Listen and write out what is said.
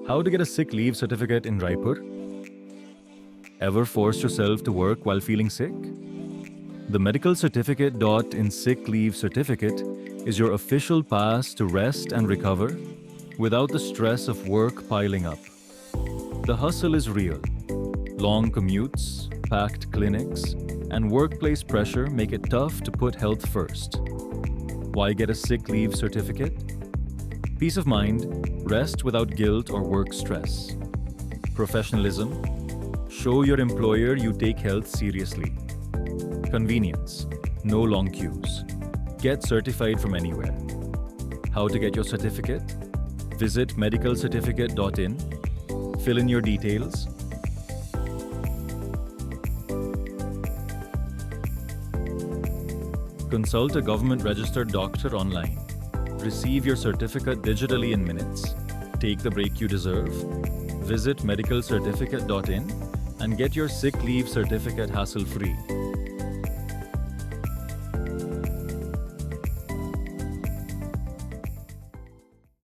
How to get a sick leave certificate in Raipur? Ever forced yourself to work while feeling sick? The medical certificate in sick leave certificate is your official pass to rest and recover without the stress of work piling up. The hustle is real. Long commutes, packed clinics, and workplace pressure make it tough to put health first. Why get a sick leave certificate? Peace of mind, rest without guilt or work stress. Professionalism, show your employer you take health seriously. Convenience, no long queues. Get certified from anywhere. How to get your certificate? Visit medicalcertificate.in, fill in your details. Consult a government-registered doctor online. Receive your certificate digitally in minutes. Take the break you deserve. Visit medicalcertificate.in and get your sick leave certificate hassle-free.